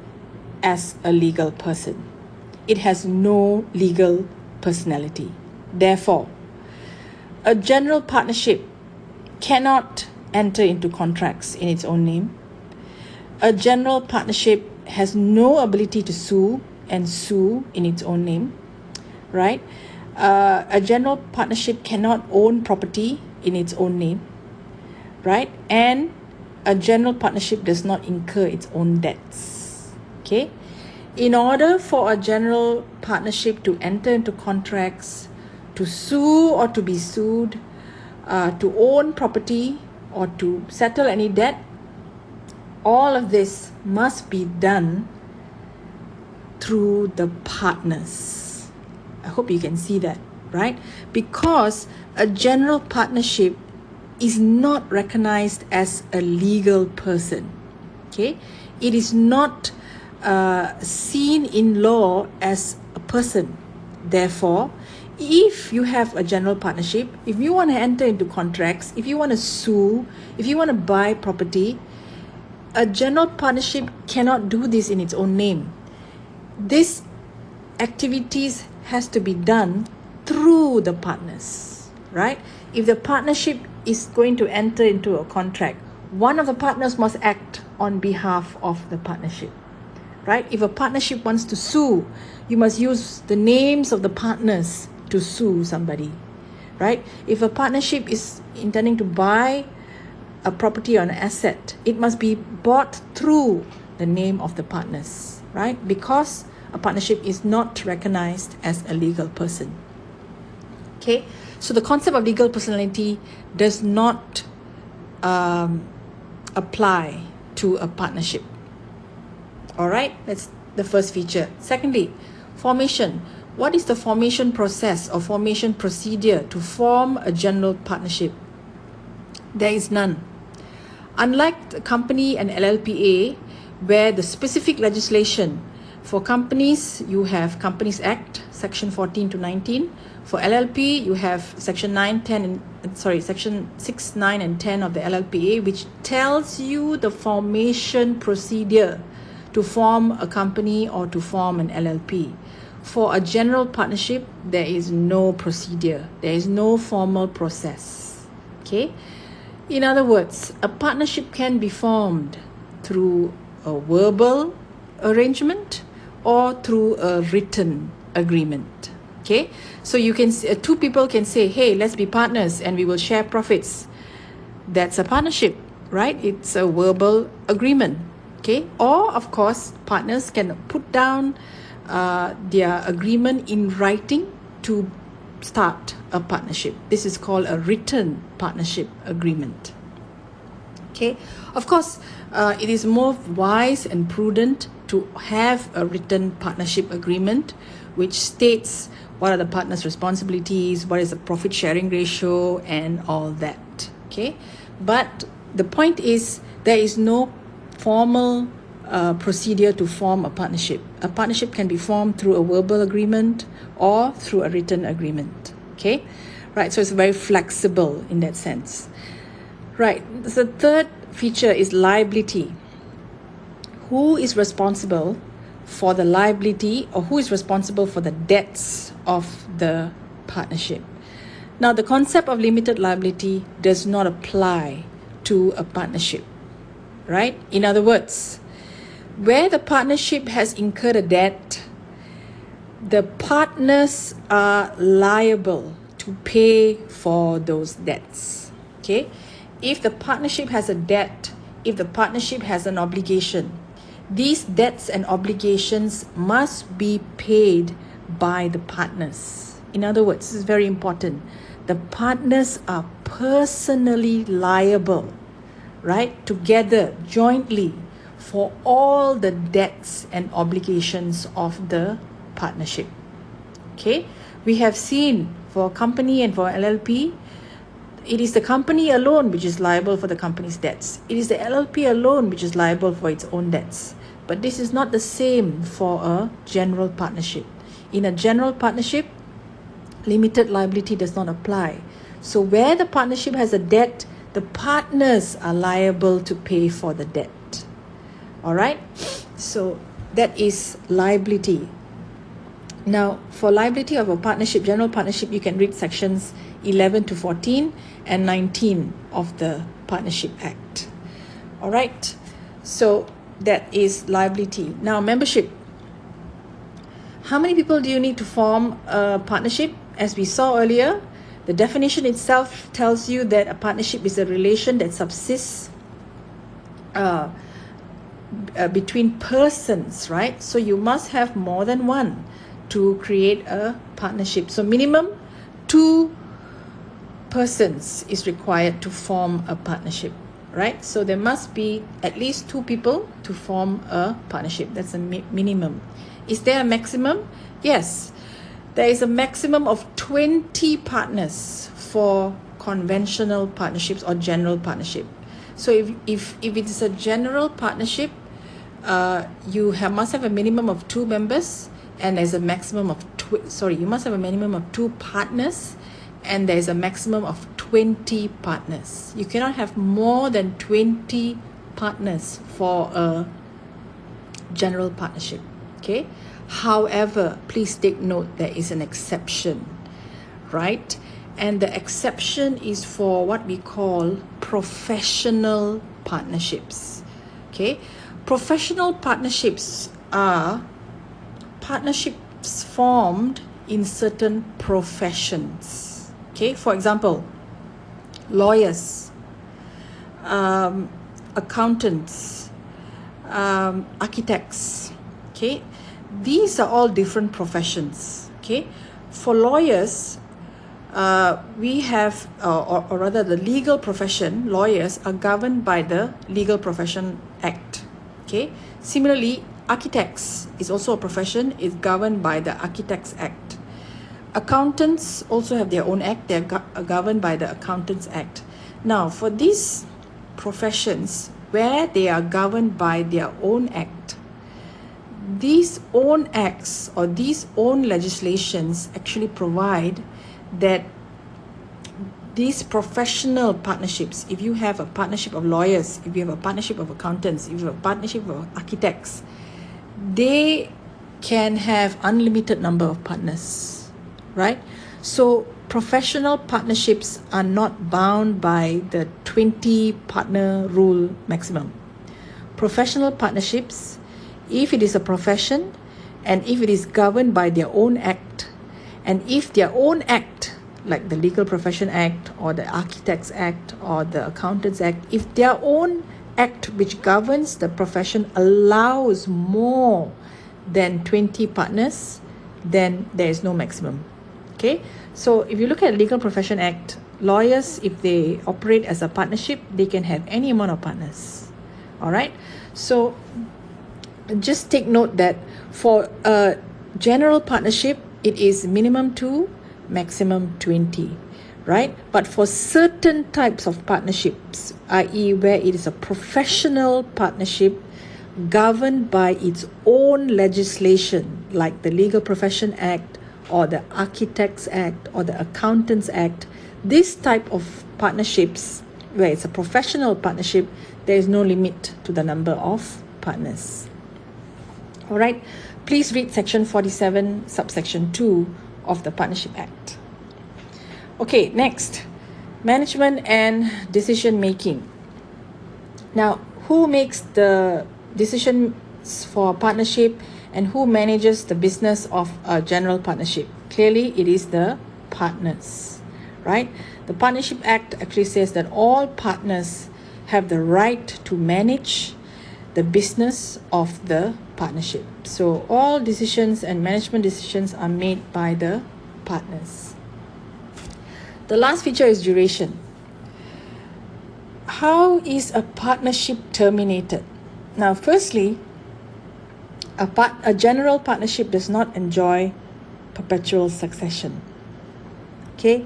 as a legal person. It has no legal personality. Therefore, a general partnership cannot enter into contracts in its own name. A general partnership has no ability to sue in its own name, right? A general partnership cannot own property in its own name, right? And a general partnership does not incur its own debts. Okay? In order for a general partnership to enter into contracts, to sue or to be sued, to own property or to settle any debt, all of this must be done through the partners. I hope you can see that, right? Because a general partnership is not recognized as a legal person. Okay, it is not seen in law as a person. Therefore, if you have a general partnership, if you want to enter into contracts, if you want to sue, if you want to buy property, a general partnership cannot do this in its own name. This activities has to be done through the partners, right? If the partnership is going to enter into a contract, one of the partners must act on behalf of the partnership, right? If a partnership wants to sue, you must use the names of the partners to sue somebody, right? If a partnership is intending to buy a property or an asset, it must be bought through the name of the partners, right? Because a partnership is not recognized as a legal person. Okay, so the concept of legal personality does not apply to a partnership. All right, that's the first feature. Secondly, formation. What is the formation process or formation procedure to form a general partnership? There is none. Unlike the company and LLPA, where the specific legislation for companies, you have Companies Act, Section 14 to 19. For LLP, you have Section 6, 9, and 10 of the LLPA, which tells you the formation procedure to form a company or to form an LLP. For a general partnership, there is no procedure. There is no formal process. Okay? In other words, a partnership can be formed through a verbal arrangement or through a written agreement. Okay, so you can two people can say, hey, let's be partners and we will share profits. That's a partnership, right? It's a verbal agreement. Okay, or of course partners can put down their agreement in writing to start a partnership. This is called a written partnership agreement. Okay, of course it is more wise and prudent to have a written partnership agreement which states what are the partners' responsibilities, what is the profit sharing ratio, and all that. Okay, but the point is there is no formal procedure to form a partnership. A partnership can be formed through a verbal agreement or through a written agreement. Okay, right, so it's very flexible in that sense. Right, the third feature is liability. Who is responsible for the liability, or who is responsible for the debts of the partnership? Now, the concept of limited liability does not apply to a partnership, right? In other words, where the partnership has incurred a debt, the partners are liable to pay for those debts. Okay? If the partnership has a debt, if the partnership has an obligation, these debts and obligations must be paid by the partners. In other words, this is very important. The partners are personally liable, right, together, jointly, for all the debts and obligations of the partnership. Okay, we have seen for a company and for LLP, it is the company alone which is liable for the company's debts. It is the LLP alone which is liable for its own debts. But this is not the same for a general partnership. In a general partnership, limited liability does not apply. So where the partnership has a debt, the partners are liable to pay for the debt. All right? So that is liability. Now, for liability of a partnership, general partnership, you can read sections 11 to 14 and 19 of the Partnership Act. All right? So that is liability. Now, membership. How many people do you need to form a partnership? As we saw earlier, the definition itself tells you that a partnership is a relation that subsists between persons, right? So you must have more than one to create a partnership. So minimum two persons is required to form a partnership, right? So there must be at least 2 people to form a partnership. That's a minimum. Is there a maximum? Yes, there is a maximum of 20 partners for conventional partnerships or general partnership. So if it is a general partnership, you must have a minimum of 2 members, and there's a maximum of you must have a minimum of 2 partners, and there's a maximum of 20 partners. You cannot have more than 20 partners for a general partnership. Okay. However, please take note, there is an exception, right? And the exception is for what we call professional partnerships. Okay. Professional partnerships are partnerships formed in certain professions. Okay, for example, lawyers, accountants, architects. Okay, these are all different professions. Okay, for lawyers, we have, or rather the legal profession, lawyers are governed by the Legal Profession Act. Okay, similarly, architects is also a profession, is governed by the Architects Act. Accountants also have their own act, they are governed by the Accountants Act. Now, for these professions where they are governed by their own act, these own acts or these own legislations actually provide that these professional partnerships, if you have a partnership of lawyers, if you have a partnership of accountants, if you have a partnership of architects, they can have unlimited number of partners, right? So professional partnerships are not bound by the 20 partner rule maximum. Professional partnerships, if it is a profession and if it is governed by their own act, and if their own act, like the Legal Profession Act or the Architects Act or the Accountants Act, if their own act which governs the profession allows more than 20 partners, then there is no maximum. Okay, so if you look at Legal Profession Act, lawyers, if they operate as a partnership, they can have any amount of partners. All right, so just take note that for a general partnership, it is minimum 2, maximum 20, right? But for certain types of partnerships, i.e. where it is a professional partnership governed by its own legislation, like the Legal Profession Act or the Architects Act or the Accountants Act, this type of partnerships, where it's a professional partnership, there is no limit to the number of partners. All right, please read section 47, subsection 2 of the Partnership Act. Okay, next, management and decision making. Now, who makes the decisions for a partnership and who manages the business of a general partnership? Clearly, it is the partners, right? The Partnership Act actually says that all partners have the right to manage the business of the partnership. So all decisions and management decisions are made by the partners. The last feature is duration. How is a partnership terminated? Now, firstly, a general partnership does not enjoy perpetual succession. Okay,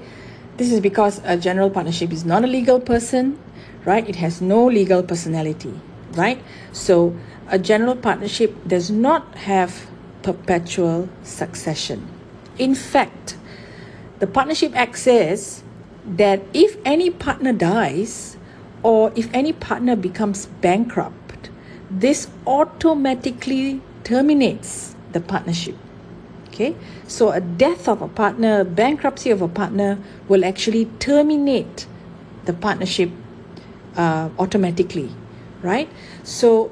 this is because a general partnership is not a legal person, right? It has no legal personality, right? So a general partnership does not have perpetual succession. In fact, the Partnership Act says that if any partner dies or if any partner becomes bankrupt, this automatically terminates the partnership. Okay, so a death of a partner, bankruptcy of a partner will actually terminate the partnership automatically, right? So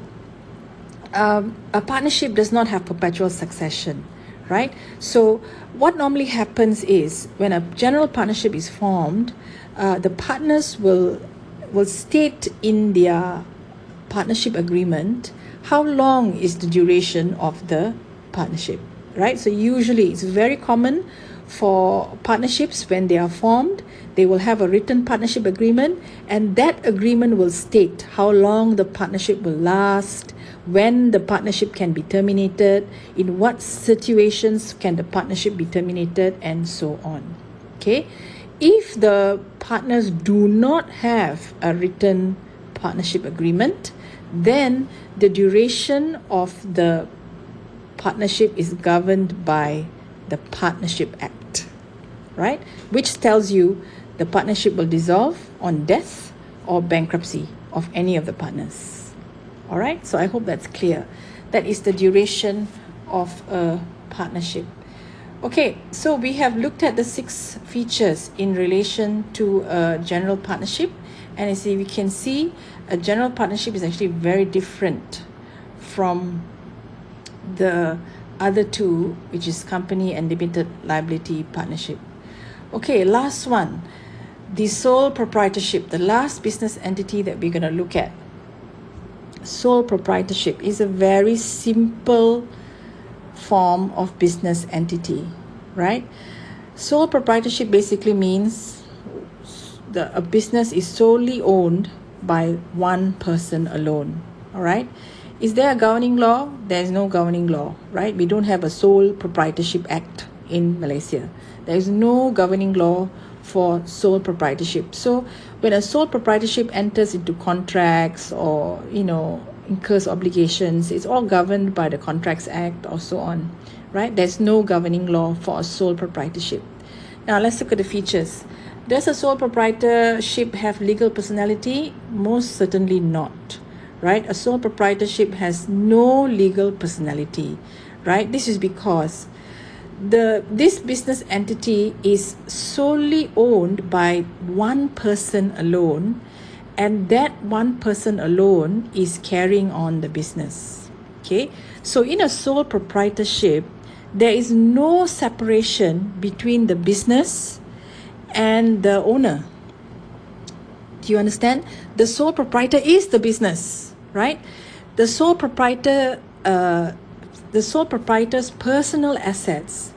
a partnership does not have perpetual succession, right? So what normally happens is when a general partnership is formed, the partners will state in their partnership agreement how long is the duration of the partnership, right? So usually it's very common for partnerships, when they are formed, they will have a written partnership agreement, and that agreement will state how long the partnership will last, when the partnership can be terminated, in what situations can the partnership be terminated, and so on. Okay, if the partners do not have a written partnership agreement, then the duration of the partnership is governed by the Partnership Act, right? Which tells you the partnership will dissolve on death or bankruptcy of any of the partners. All right, so I hope that's clear. That is the duration of a partnership. Okay, so we have looked at the 6 features in relation to a general partnership, and as we can see, a general partnership is actually very different from the other 2, which is company and limited liability partnership. Okay, last one, the sole proprietorship, the last business entity that we're going to look at. Sole proprietorship is a very simple form of business entity, right? Sole proprietorship basically means a business is solely owned by one person alone. All right, is there a governing law? There is no governing law, right? We don't have a sole proprietorship act in Malaysia. There is no governing law for sole proprietorship. So when a sole proprietorship enters into contracts or incurs obligations, it's all governed by the Contracts Act or so on, right? There's no governing law for a sole proprietorship. Now let's look at the features. Does a sole proprietorship have legal personality? Most certainly not, right? A sole proprietorship has no legal personality, right? This is because this business entity is solely owned by one person alone, and that one person alone is carrying on the business. Okay, so in a sole proprietorship, there is no separation between the business and the owner. Do you understand? The sole proprietor is the business, right? The sole proprietor's personal assets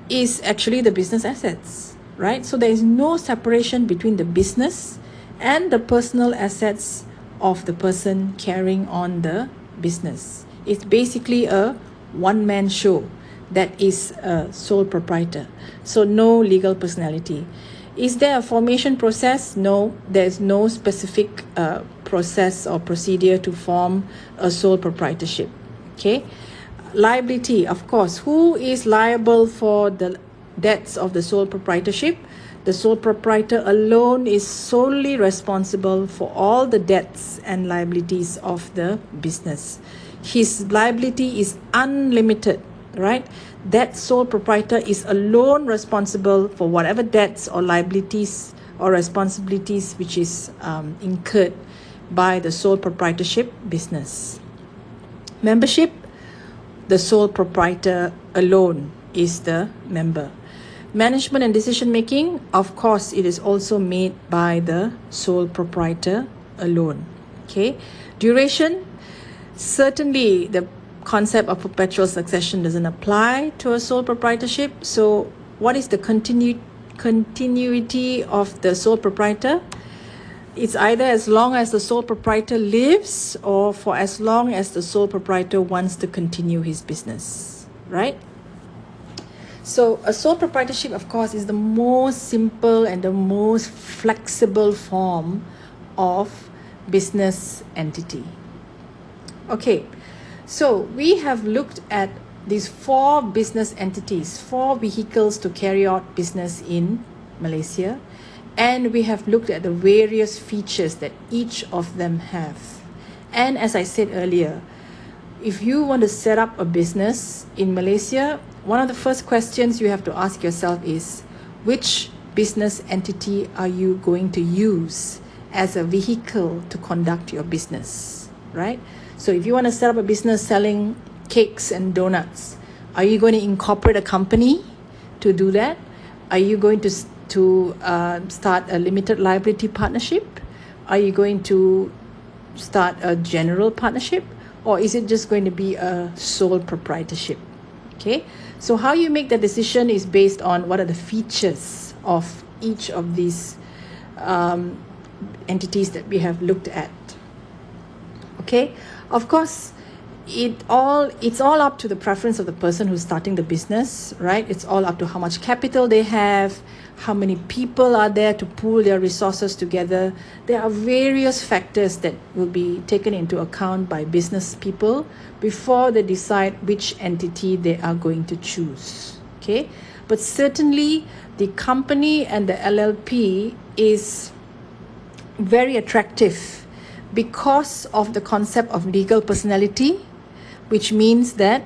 is actually the business assets, right? So there is no separation between the business and the personal assets of the person carrying on the business. It's basically a one-man show that is a sole proprietor. So no legal personality. Is there a formation process? No, there's no specific process or procedure to form a sole proprietorship. Okay. Liability, of course. Who is liable for the debts of the sole proprietorship? The sole proprietor alone is solely responsible for all the debts and liabilities of the business. His liability is unlimited, right? That sole proprietor is alone responsible for whatever debts or liabilities or responsibilities which is incurred by the sole proprietorship business. Membership, the sole proprietor alone is the member. Management and decision making, of course, it is also made by the sole proprietor alone. Okay. Duration, certainly the concept of perpetual succession doesn't apply to a sole proprietorship. So what is the continuity of the sole proprietor? It's either as long as the sole proprietor lives or for as long as the sole proprietor wants to continue his business, right? So a sole proprietorship, of course, is the most simple and the most flexible form of business entity. Okay, so we have looked at these 4 business entities, 4 vehicles to carry out business in Malaysia, and we have looked at the various features that each of them have. And as I said earlier, if you want to set up a business in Malaysia, one of the first questions you have to ask yourself is, which business entity are you going to use as a vehicle to conduct your business, right? So if you want to set up a business selling cakes and donuts, are you going to incorporate a company to do that? Are you going to start a limited liability partnership? Are you going to start a general partnership? Or is it just going to be a sole proprietorship? Okay, so how you make the decision is based on what are the features of each of these entities that we have looked at. Okay, of course, it's all up to the preference of the person who's starting the business, right? It's all up to how much capital they have, how many people are there to pool their resources together. There are various factors that will be taken into account by business people before they decide which entity they are going to choose. Okay, but certainly the company and the LLP is very attractive because of the concept of legal personality, which means that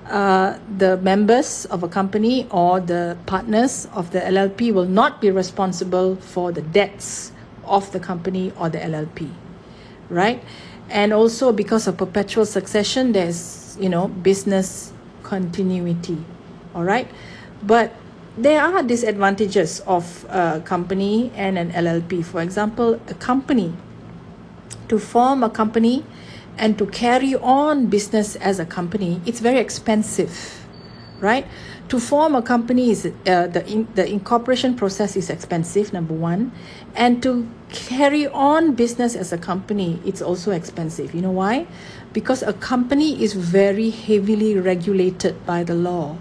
the members of a company or the partners of the LLP will not be responsible for the debts of the company or the LLP, right? And also because of perpetual succession, there's, business continuity, all right? But there are disadvantages of a company and an LLP. For example, to form a company and to carry on business as a company, it's very expensive, right? To form a company is the incorporation process is expensive, number one, and to carry on business as a company, it's also expensive. You know why? Because a company is very heavily regulated by the law,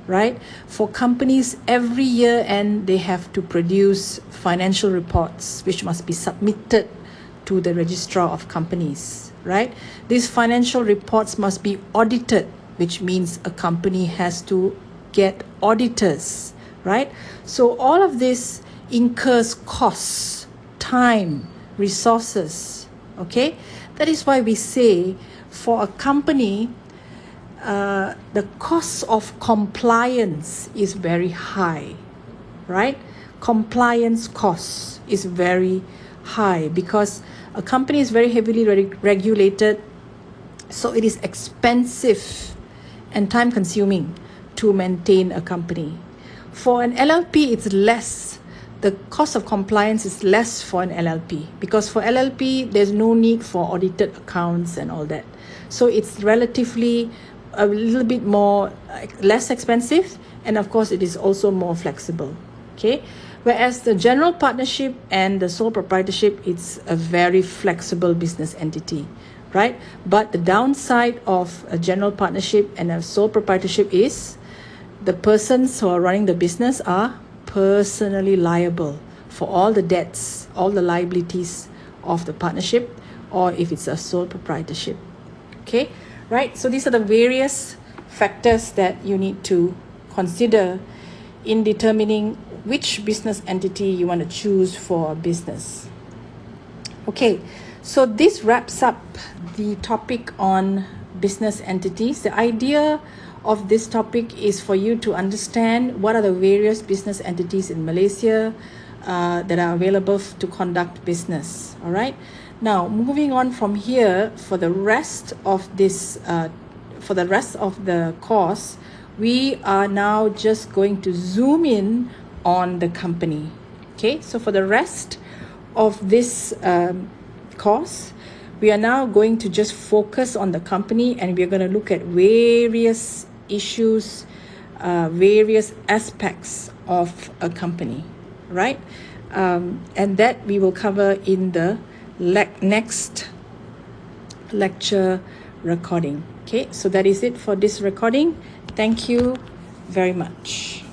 right? For companies, every year and they have to produce financial reports which must be submitted to the registrar of companies, right? These financial reports must be audited, which means a company has to get auditors, right? So all of this incurs costs, time, resources, okay? That is why we say for a company, the cost of compliance is very high, right? Compliance costs is very high because a company is very heavily regulated, so it is expensive and time consuming to maintain a company. For an LLP, it's less. The cost of compliance is less for an LLP because for LLP, there's no need for audited accounts and all that. So it's relatively a little bit less expensive, and of course, it is also more flexible. Okay. Whereas the general partnership and the sole proprietorship, it's a very flexible business entity, right? But the downside of a general partnership and a sole proprietorship is the persons who are running the business are personally liable for all the debts, all the liabilities of the partnership, or if it's a sole proprietorship. Okay, right? So these are the various factors that you need to consider in determining which business entity you want to choose for a business. Okay, so this wraps up the topic on business entities. The idea of this topic is for you to understand what are the various business entities in Malaysia that are available to conduct business. All right. Now, moving on from here, for the rest of the course, we are now just going to zoom in on the company. Okay, so for the rest of this course, we are now going to just focus on the company, and we're going to look at various issues, various aspects of a company, right? And that we will cover in the next lecture recording. Okay, so that is it for this recording. Thank you very much.